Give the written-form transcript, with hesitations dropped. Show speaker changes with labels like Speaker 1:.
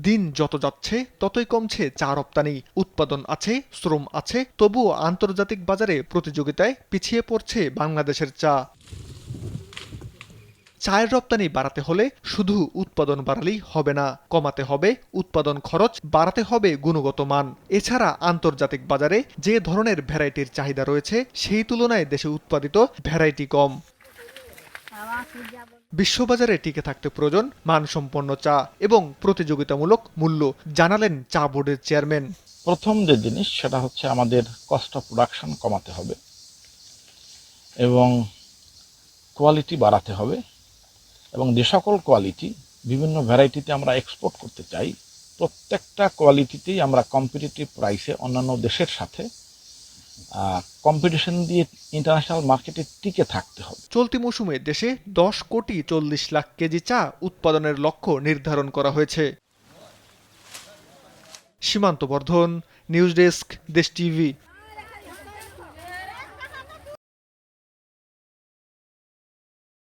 Speaker 1: দিন যত যাচ্ছে ততই কমছে চা রপ্তানি। উৎপাদন আছে, শ্রম আছে, তবুও আন্তর্জাতিক বাজারে প্রতিযোগিতায় পিছিয়ে পড়ছে বাংলাদেশের চা। চায়ের রপ্তানি বাড়াতে হলে শুধু উৎপাদন বাড়ালেই হবে না, কমাতে হবে উৎপাদন খরচ, বাড়াতে হবে গুণগত মান। এছাড়া আন্তর্জাতিক বাজারে যে ধরনের ভ্যারাইটির চাহিদা রয়েছে সেই তুলনায় দেশে উৎপাদিত ভ্যারাইটি কম। বিশ্ববাজারে টিকে থাকতে প্রয়োজন মানসম্পন্ন চা এবং প্রতিযোগিতামূলক মূল্য, জানালেন চা বোর্ডের চেয়ারম্যান।
Speaker 2: প্রথম যে জিনিস সেটা হচ্ছে আমাদের কস্ট অফ প্রোডাকশন কমাতে হবে এবং কোয়ালিটি বাড়াতে হবে, এবং যে সকল কোয়ালিটি বিভিন্ন ভ্যারাইটিতে আমরা এক্সপোর্ট করতে চাই প্রত্যেকটা কোয়ালিটিতেই আমরা কম্পিটিটিভ প্রাইসে অন্যান্য দেশের সাথে কম্পিটিশন দিয়ে ইন্টারন্যাশনাল মার্কেটে টিকে থাকতে হবে।
Speaker 1: চলতি মৌসুমে দেশে 10,40,00,000 কেজি চা উৎপাদনের লক্ষ্য নির্ধারণ করা হয়েছে। সীমান্ত বর্ধন, নিউজ ডেস্ক, দেশ টিভি।